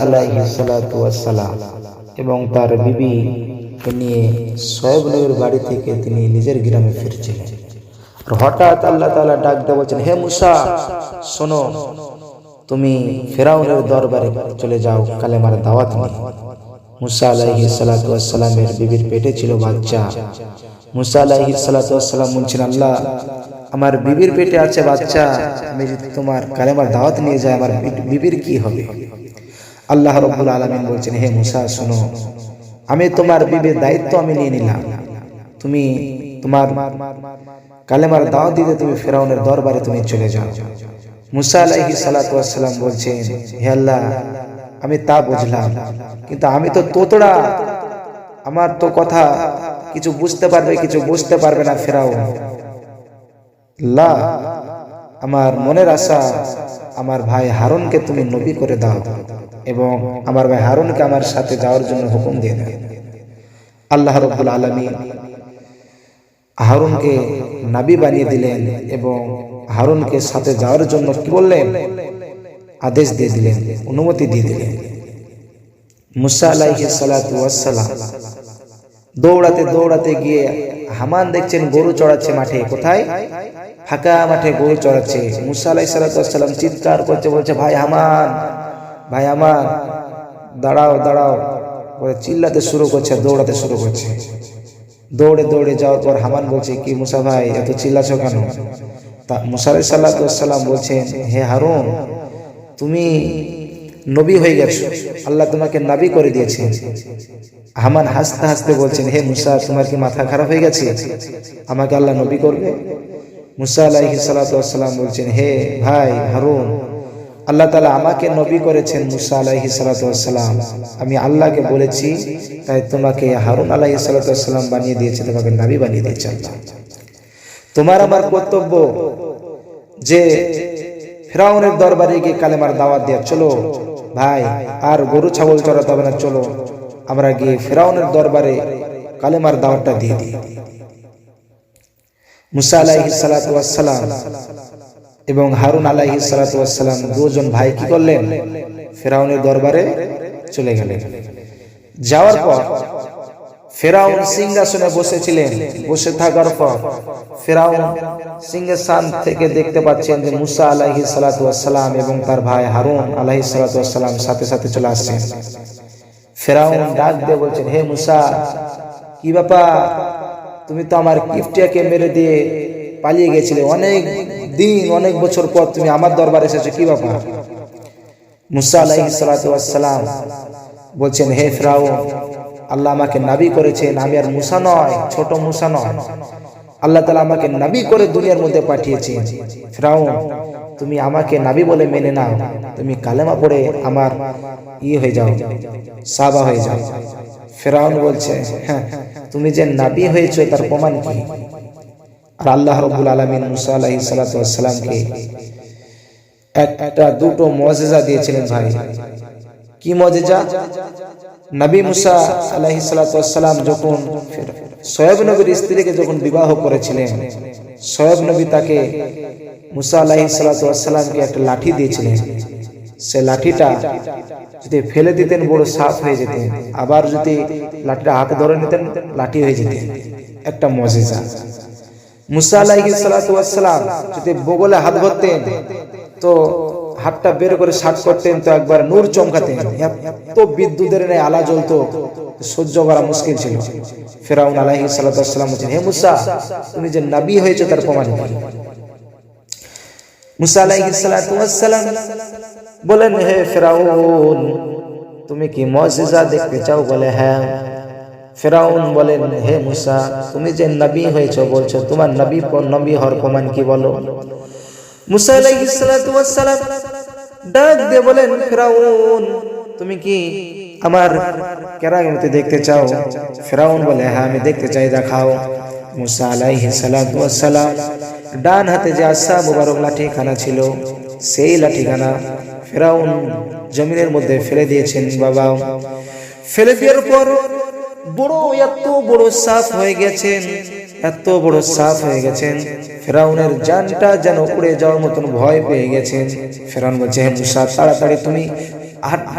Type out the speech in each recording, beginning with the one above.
আলাইহিস সালাতু ওয়াসসালাম এবং তার বিবিকে নিয়ে শোয়েব নবীর বাড়ি থেকে তিনি নিজের গ্রামে ফিরছিলেন। আর হঠাৎ আল্লাহ তাআলা ডাক দিয়ে বলছেন, হে মুসা, শোনো, তুমি ফেরাউনের দরবারে চলে যাও কালেমার দাওয়াত নিয়ে। মুসা আলাইহিস সালাতু ওয়াসসালামের বিবির পেটে ছিল বাচ্চা। মুসা আলাইহিস সালাতু ওয়াসসালাম বলছেন, আল্লাহ, আমার বিবির পেটে আছে বাচ্চা, আমি যদি তোমার কালেমার দাওয়াত নিয়ে যাই আমার বিবির কি হবে? আল্লাহ রাব্বুল আলামিন বলছেন, হে মুসা, শোনো, আমি তোমার বিবির দায়িত্ব আমি নিয়ে নিলাম। তুমি তোমার কালেমার দাওয়াত দিতে তুমি ফেরাউনের দরবারে তুমি চলে যাও। মুসা আলাইহিস সালাতু ওয়াসসালাম বলছেন, হে আল্লাহ, আমি তা বুঝলাম, কিন্তু আমি তো তোতড়া, আমার তো কথা কিছু বুঝতে পারবে কিছু বুঝতে পারবে না ফেরাউন। আল্লাহ, আমার মনের আশা, আমার ভাই হারুনকে তুমি নবী করে দাও এবং আমার ভাই হারুনকে আমার সাথে যাওয়ার জন্য হুকুম দিয়ে দাও। আল্লাহ রাব্বুল আলামিন হারুনকে নবী বানিয়ে দিলেন এবং হারুনকে সাথে যাওয়ার জন্য কি বললেন? আদেশ দিয়ে দিলেন, অনুমতি দিয়ে দিলেন। মুসা আলাইহিস সালাতু ওয়াসসালাম দৌড়াতে দৌড়াতে গিয়ে হামান দেখছেন গরু চড়াচ্ছে মাঠে। কোথায়? ফাঁকা মাঠে গরু চড়াচ্ছে। মুসা আলাইহিস সালাতু ওয়াসসালাম চিৎকার করছে, বলছে, ভাই হামান, ভাই হামান, দাঁড়াও দাঁড়াও বলে চিল্লাতে শুরু করছে, দৌড়াতে শুরু করছে। দৌড়ে দৌড়ে যাওয়ার পর হামান বলছে, কি মুসা ভাই, এত চিল্লাছো কেন? তা মুসা আলাইহিস সালাতু ওয়াসসালাম বলছেন, হে হারুন, তুমি নবী হয়ে গেছো, আল্লাহ তোমাকে নবী করে দিয়েছেন। হামান হাসতে হাসতে বলছেন, হে মুসা, তোমার কি মাথা খারাপ হয়ে গেছে? আমাকে আল্লাহ নবী করবে? মুসা আলাইহিস সালাতু ওয়াসসালাম বলছেন, হে ভাই হারুন, আল্লাহ তাআলা আমাকে নবী করেছেন মুসা আলাইহিস সালাতু ওয়াসসালাম, আমি আল্লাহকে বলেছি, তাই তোমাকে হারুন আলাইহিস সালাতু ওয়াসসালাম বানিয়ে দিয়েছে, তোমাকে নবী বানিয়ে দিয়েছে আল্লাহ। তোমার আমার কর্তব্য যে ফেরাউনের দরবারে গিয়ে কালেমার দাওয়াত দেয়া। চলো ভাই, আর গরু ছাগল চড়াতে হবে না, চলো আমরা গিয়ে ফেরাউনের দরবারে কালেমার দাওয়াতটা দিয়ে দিই। মুসা আলাইহিস সালাতু ওয়াসসালাম এবং হারুন আলাইহিস সালাতু ওয়াসসালাম দুজন ভাই কি করলেন? ফেরাউনের দরবারে চলে গেলেন। যাওয়ার পর ফেরাউন সিংহাসনে বসেছিলেন। বসে থাকার পর ফেরাউন সিংহাসন থেকে দেখতে পাচ্ছেন যে মুসা আলাইহিস সালাতু ওয়াসসালাম এবং তার ভাই হারুন আলাইহিস সালাতু ওয়াসসালাম সাথে সাথে চলে আসছেন। ফেরাউন ডাক দিয়ে বলছেন, হে মুসা, কি ব্যাপার? তুমি তো আমার কিফটিয়াকে মেরে দিয়ে পালিয়ে গেছিলে, অনেক দিন অনেক বছর পর তুমি আমার দরবারে এসেছো, কি ব্যাপার? মুসা আলাইহিস সালাতু ওয়াসসালাম বলছেন, হে ফেরাউন, আল্লাহ আমাকে নবী করেছেন, আমি আর মুসা নয়, ছোট মুসা নয়, আল্লাহ তাআলা আমাকে নবী করে দুনিয়ার মধ্যে পাঠিয়েছেন। ফেরাউন, তুমি আমাকে নবী বলে মেনে নাও, তুমি কালেমা পড়ে আমার হয়ে যাও, সাবা হয়ে যাও। ফেরাউন বলছে, হ্যাঁ, তুমি যে নবী হয়েছো তার প্রমাণ কি? আর আল্লাহ রাব্বুল আলামিন মুসা আলাইহিস সালাতু ওয়াসসালামকে একটা দুটো মুজিজা দিয়েছিলেন ভাই। কি মুজিজা? নবী মুসা আলাইহিস সালাতু ওয়াসসালাম যখন শোয়েব নবীর স্ত্রীকে যখন বিবাহ করেছিলেন, শোয়েব নবী তাকে মুসা আলাইহিস সালাতু ওয়াসসালামকে একটা লাঠি দিয়েছিলেন। সে লাঠিটা যদি ফেলে দিতেন বড় সাপ হয়ে যেতেন, আবার যদি লাঠিটা হাতে ধরে নিতেন লাঠি হয়ে যেতেন। একটা মুজিজা। মুসা আলাইহিস সালাতু ওয়াসসালাম যদি বগলে হাত ধরতেন তো হাতটা বের করে শাট করতেন তো একবার নূর চমকাতেন, এত বিদ্যুতের ন্যায় আলা জ্বলতো, সহ্য করা মুশকিল ছিল। ফেরাউন আলাইহিস সালাতু ওয়াসসালাম বলেন, হে মুসা, তুমি যে নবী হয়েছো তার প্রমাণ কি? মুসা আলাইহিস সালাতু ওয়াসসালাম বলেন, হে ফেরাউন, তুমি কি মুজিজা দেখতে চাও? বলে, হ্যাঁ। ফেরাউন বলেন, হে মুসা, তুমি যে নবী হয়েছো বলছো, তোমার নবী হওয়ার প্রমাণ কি বলো? মুসা আলাইহিস সালাতু ওয়াসসালাম ডাক দিয়ে বলেন, ফেরাউন, তুমি কি আমার কেরামতি দেখতে চাও? ফেরাউন বলে, হ্যাঁ, আমি দেখতে চাই, দেখাও। মুসা আলাইহিস সালাতু ওয়াসসালাম ডান হাতে যে আসা মুবারক লাঠিখানা ছিল, সেই লাঠিখানা ফেরাউন জমিনের মধ্যে ফেলে দিয়েছেন। বাবা, ফেলে দেওয়ার পর এত বড় সাপ হয়ে গেছেন, এত বড় সাপ হয়ে গেছেন, ফেরাউনের জানটা যেন উড়ে যাওয়ার মতন ভয় পেয়ে গেছেন। ফেরাউন বলছে, হে মুসা, তাড়াতাড়ি তুমি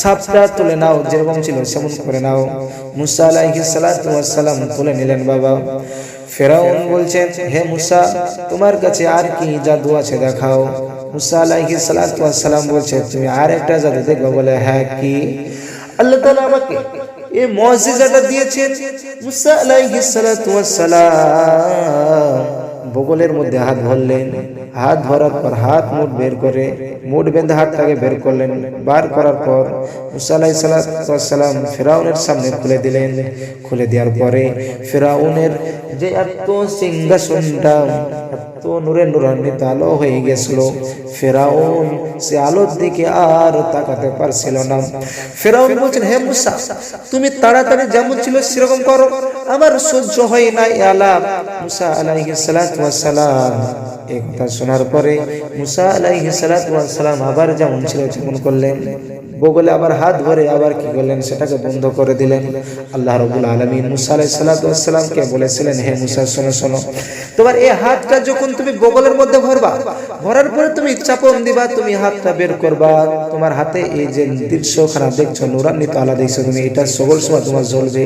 সাপটা তুলে নাও, যেরকম ছিল সেমন করে নাও। মুসা আলাইহিস সালাতু ওয়াস সালাম তুলে নিলেন বাবা। ফেরাউন বলছেন, হে মুসা, তোমার কাছে আর কি জাদু আছে দেখাও। মুসা আলাইহিস সালাতু ওয়াস সালাম বলছে, তুমি আর একটা জাদু দেখো? বলে, হ্যাঁ, কি? আল্লাহ তাআলা আমাকে এই মুজিজাটা দিয়েছেন। মুসা আলাইহিস সালাতু ওয়াস সালাম বগলের মধ্যে হাত ভরলেন। হাত ভরার পর হাত মুঠ বের করে মুঠ বেঁধে হাতটাকে বের করলেন। বার করার পর মুসা আলাইহিস সালাতু ওয়াস সালাম ফিরাউনের সামনে খুলে দিলেন। খুলে দেওয়ার পরে ফিরাউনের যে এত সিংহাসনটা এত নূরে নূরান্বিত আলো হয়ে গেছিল, ফিরাউন সে আলোর দিকে আর তাকাতে পারছিল না। ফিরাউন বলছেন, হে মুসা, তুমি তাড়াতাড়ি যেমন ছিল সেরকম করো, আমার সহ্য হয় না এই আলাপ। মুসা আলাইহিস সালাতু ওয়াস সালাম এই কথা শোনার পরে মুসা আলাইহিস সালাতু ওয়াস সালাম আবার যেমন ছিল তেমন করলেন। বগলে আবার হাত ভরে আবার কি করলেন, সেটাকে বন্ধ করে দিলেন। আল্লাহ রাব্বুল আলামিন মুসা আলাইহিস সালাতু ওয়াস সালামকে বলেছিলেন, হে মুসা, শোনো শোনো, তোমার এই হাতটা যখন তুমি বগলের মধ্যে ভরবা, ভরার পরে তুমি চাপন দিবা, তুমি হাতটা বের করবা, তোমার হাতে এই যে দৃশ্যখানা দেখছো, নূরান্বিত আলো দেখছো, তুমি এটা সকল সময় তোমার জ্বলবে।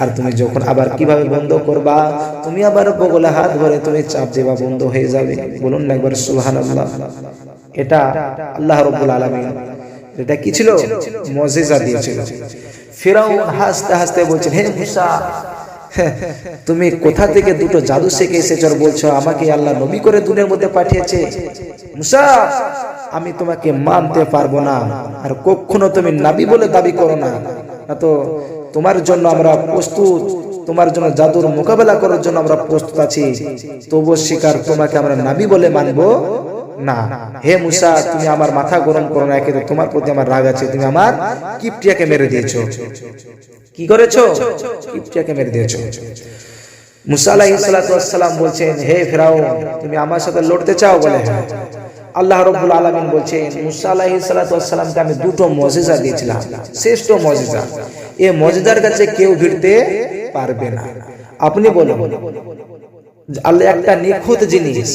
আর তুমি যখন আবার কিভাবে বন্ধ করবা, তুমি আবার বগলে হাত ভরে তুমি চাপ দিবা, বন্ধ হয়ে যাবে। বলুন না একবার সুবহানাল্লাহ। এটা আল্লাহ রাব্বুল আলামিন এটা কি ছিল? মুজিজা দিয়েছিল। ফিরাউন হাসতে হাসতে বলছেন, হে মুসা, তুমি কোথা থেকে দুটো জাদু শিখে এসেছো আর বলছো আমাকে আল্লাহ নবী করে দুনিয়ার মধ্যে পাঠিয়েছে? মুসা, আমি তোমাকে মানতে পারবো না, আর কখনো তুমি নবী বলে দাবি করো না। তো তোমার জন্য আমরা প্রস্তুত, তোমার জন্য জাদুর মোকাবেলা করার জন্য আমরা প্রস্তুত আছি, তবু স্বীকার তোমাকে আমরা নবী বলে মানবো না। হে মুসা, তুমি আমার মাথা গরম করো না, একে তো তোমার প্রতি আমার রাগ আছে, তুমি আমার কিপ্টিয়াকে মেরে দিয়েছো। কি করেছো? কিপ্টিয়াকে মেরে দিয়েছো। মুসা আলাইহিস সালাতু ওয়াস সালাম বলছেন, হে ফিরাউন, তুমি আমার সাথে লড়তে চাও? বলে, হ্যাঁ। আল্লাহ রাব্বুল আলামিন বলছেন, মুসা আলাইহিস সালাতু ওয়াস সালামকে আমি দুটো মুজিজা দিয়েছিলাম, শ্রেষ্ঠ মুজিজা। এই মুজিজার কাছে কেউ ভিড়তে পারবে না। আপনি বলুন, আল্লাহ একটা নিখুঁত জিনিস,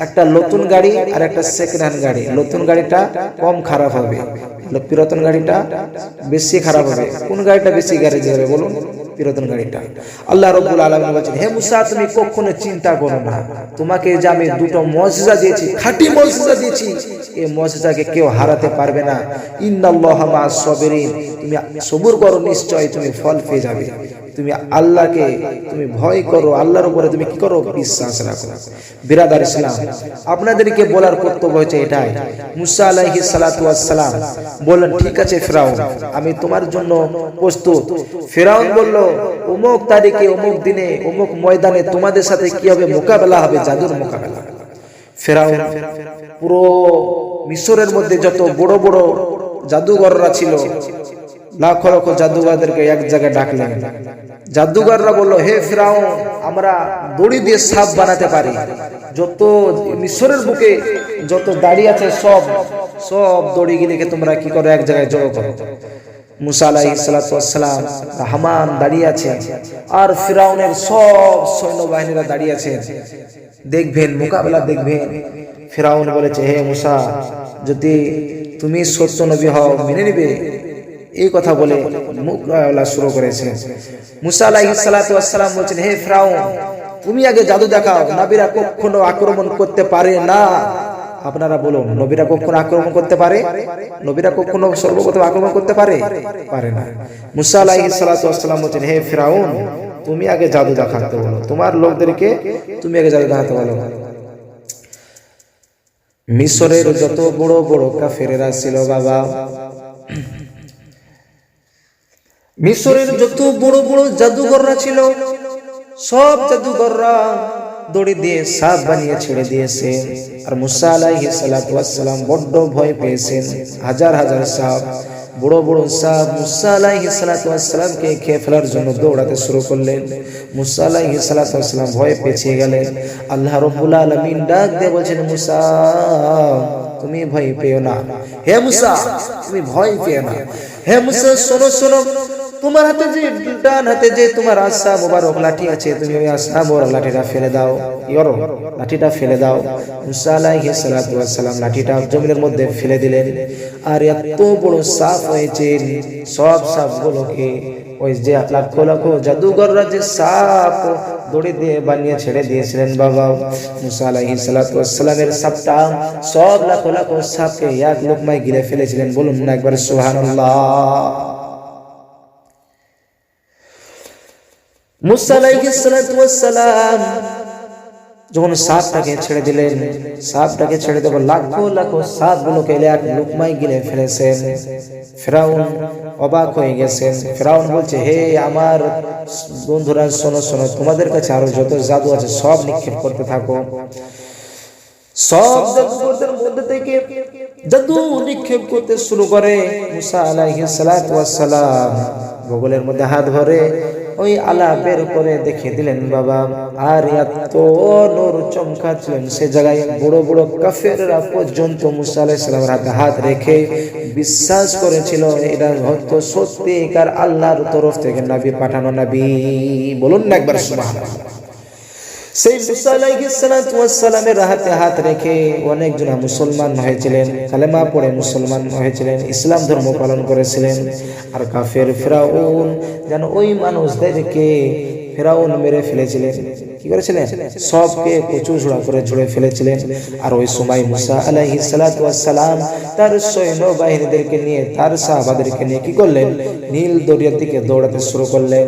একটা নতুন গাড়ি আর একটা সেকেন্ড হ্যান্ড গাড়ি, নতুন গাড়িটা কম খারাপ হবে, পুরাতন গাড়িটা বেশি খারাপ হবে। কোন গাড়িটা বেশি গ্যারেজ হবে বলুন? পুরাতন গাড়িটা। আল্লাহ রাব্বুল আলামিন বলেছেন, হে মুসা, তুমি কখনো চিন্তা করো না, তোমাকে যে আমি দুটো মুজিজা দিয়েছি, খাঁটি মুজিজা দিয়েছি, এই মুজিজাকে কেউ হারাতে পারবে না। ইন্নাল্লাহা মা'আস সাবিরিন, তুমি সবুর করো, নিশ্চয় তুমি ফল পেয়ে যাবে। তুমি আল্লাহকে তুমি ভয় করো, আল্লাহর উপরে তুমি কি করো? বিশ্বাস রাখো। বিরাদার ইসলাম, আপনাদেরকে বলার কর্তব্য হচ্ছে এটাই। মুসা আলাইহিস সালাতু ওয়াস সালাম বললেন, ঠিক আছে ফিরাউন, আমি তোমার জন্য প্রস্তুত। ফিরাউন বলল, অমুক তারিখে, অমুক দিনে, অমুক ময়দানে তোমাদের সাথে কি হবে? মোকাবেলা হবে, জাদুর মোকাবেলা। ফিরাউন পুরো মিশরের মধ্যে যত বড় বড় জাদুঘররা ছিল, লাখ লক্ষ জাদুঘরদেরকে এক জায়গায় ডাকলেন। জাদুঘররা বলল, হে ফিরাউন, আমরা দড়ি দিয়ে সাপ বানাতে পারি, যত মিশরের বুকে যত দাড়ি আছে সব দড়িগুলিকে তোমরা কি করো? এক জায়গায় জড়ো করো। মুসা আলাইহিস সালাতু ওয়াস সালাম, হামান দাঁড়িয়ে আছে, আর ফিরাউনের সব সৈন্যবাহিনীরা দাঁড়িয়ে আছে, দেখবেন, মোকাবেলা দেখবেন। ফিরাউন বলেছে, হে মুসা, যদি তুমি সত্য নবী হও মেনে নিবে। এই কথা বলে মুখ লড়া শুরু করেছে। মুসা আলাইহিস সালাতু ওয়াস সালাম বলেছেন, হে ফিরাউন, তুমি আগে জাদু দেখাও, নবীরা কখনো আক্রমণ করতে পারে না। আপনারা বলুন, নবীরা কখনো আক্রমণ করতে পারে? নবীরা কখনো সর্বপ্রথম আক্রমণ করতে পারে? পারে না। মুসা আলাইহিস সালাতু ওয়াস সালাম বলেছেন, হে ফিরাউন, তুমি আগে জাদু দেখাতে বলো, তোমার লোকদেরকে তুমি আগে জাদু দেখাতে বলো। মিশরের যত বড় বড় কাফেরেরা ছিল বাবা, মিশরের যত বড় বড় জাদুঘররা ছিল, সব জাদুঘররা দড়ি দিয়ে সাপ বানিয়ে ছেড়ে দিয়েছে। আর মুসা আলাইহিস সালাতু ওয়াস সালাম বড্ড ভয় পেয়েছেন। হাজার হাজার সাপ, বড় বড় সাপ মুসা আলাইহিস সালাতু ওয়াস সালামকে খেয়ে ফেলার জন্য দৌড়াতে শুরু করলেন। মুসা আলাইহিস সালাতু ওয়াস সালাম ভয়ে পেছিয়ে গেলেন। আল্লাহ রাব্বুল আলামিন ডাক দিয়ে বলছেন, মুসা, তুমি ভয় পেও না। হে মুসা, তুমি ভয় পেও না। হে মুসা, শোনো শোনো, তোমার হাতে যে ডান হাতে যে তোমার আসা মোবারক লাঠি আছে, তুমি ওই আসা মোবারক লাঠিটা ফেলে দাও, কি করো, লাঠিটা ফেলে দাও। মুসা আলাইহিস সালাতু ওয়াস সালাম লাঠিটা জমিনের মধ্যে ফেলে দিলেন। আর এত বড় সাপ হয়েছে, সব সাপগুলোকে ওই যে লাখো লাখো জাদুঘররা যে সাপ দড়ি দিয়ে বানিয়ে ছেড়ে দিয়েছিলেন বাবা, মুসা আলাইহিস সালাতু ওয়াস সালামের সাপটা সব লাখো লাখো সাপকে এক লোকমায় গিলে ফেলেছিলেন। বলুন না একবার সুবহানাল্লাহ। মুসা আলাইহিস সালাতু ওয়াস সালাম যখন সাপটাকে ছেড়ে দিলেন, সাপটাকে ছেড়ে দেব লাখো লাখো সাপগুলোকে এক লোকমায় গিলে ফেলেছেন। ফেরাউন অবাক হয়ে গেছেন। ফেরাউন বলছে, হে আমার বন্ধুরা শোনো শোনো, তোমাদের কাছে আরো যত জাদু আছে সব নিক্ষেপ করতে থাকো। সব জাদুকরদের মধ্যে থেকে জাদু নিক্ষেপ করতে শুরু করে। মুসা আলাইহিস সালাতু ওয়াস সালাম বগলের মধ্যে হাত ভরে ওই আলা বের করে দেখিয়ে দিলেন বাবা। আর এত নূর চমকাচ্ছিলেন, সে জায়গায় বড় বড় কাফেররা পর্যন্ত মুসা আলাইহিস সালামের হাতে হাত রেখে বিশ্বাস করেছিল এটা হয়তো সত্যিকার আল্লাহর তরফ থেকে নবী পাঠানো নবী। বলুন না একবার সুবহানাল্লাহ। সেই মুসা আলাইহিস সালাতু ওয়াস সালামের হাতে হাত রেখে অনেকজন মুসলমান হয়েছিলেন, কালেমা পড়ে মুসলমান হয়েছিলেন, ইসলাম ধর্ম পালন করেছিলেন। আর কাফের ফেরাউন যেন ওই মানুষদেরকে ফেরাউন মেরে ফেলেছিলেন, কি করেছিলেন, সবকে কচুঝোড়া করে ঝুড়ে ফেলেছিলেন। আর ওই সময় মুসা আলাইহিস সালাতু ওয়াস সালাম তার সৈন্য বাহিনীদেরকে নিয়ে, তার সাহাবাদেরকে নিয়ে কি করলেন, নীল দরিয়ার দিকে দৌড়াতে শুরু করলেন।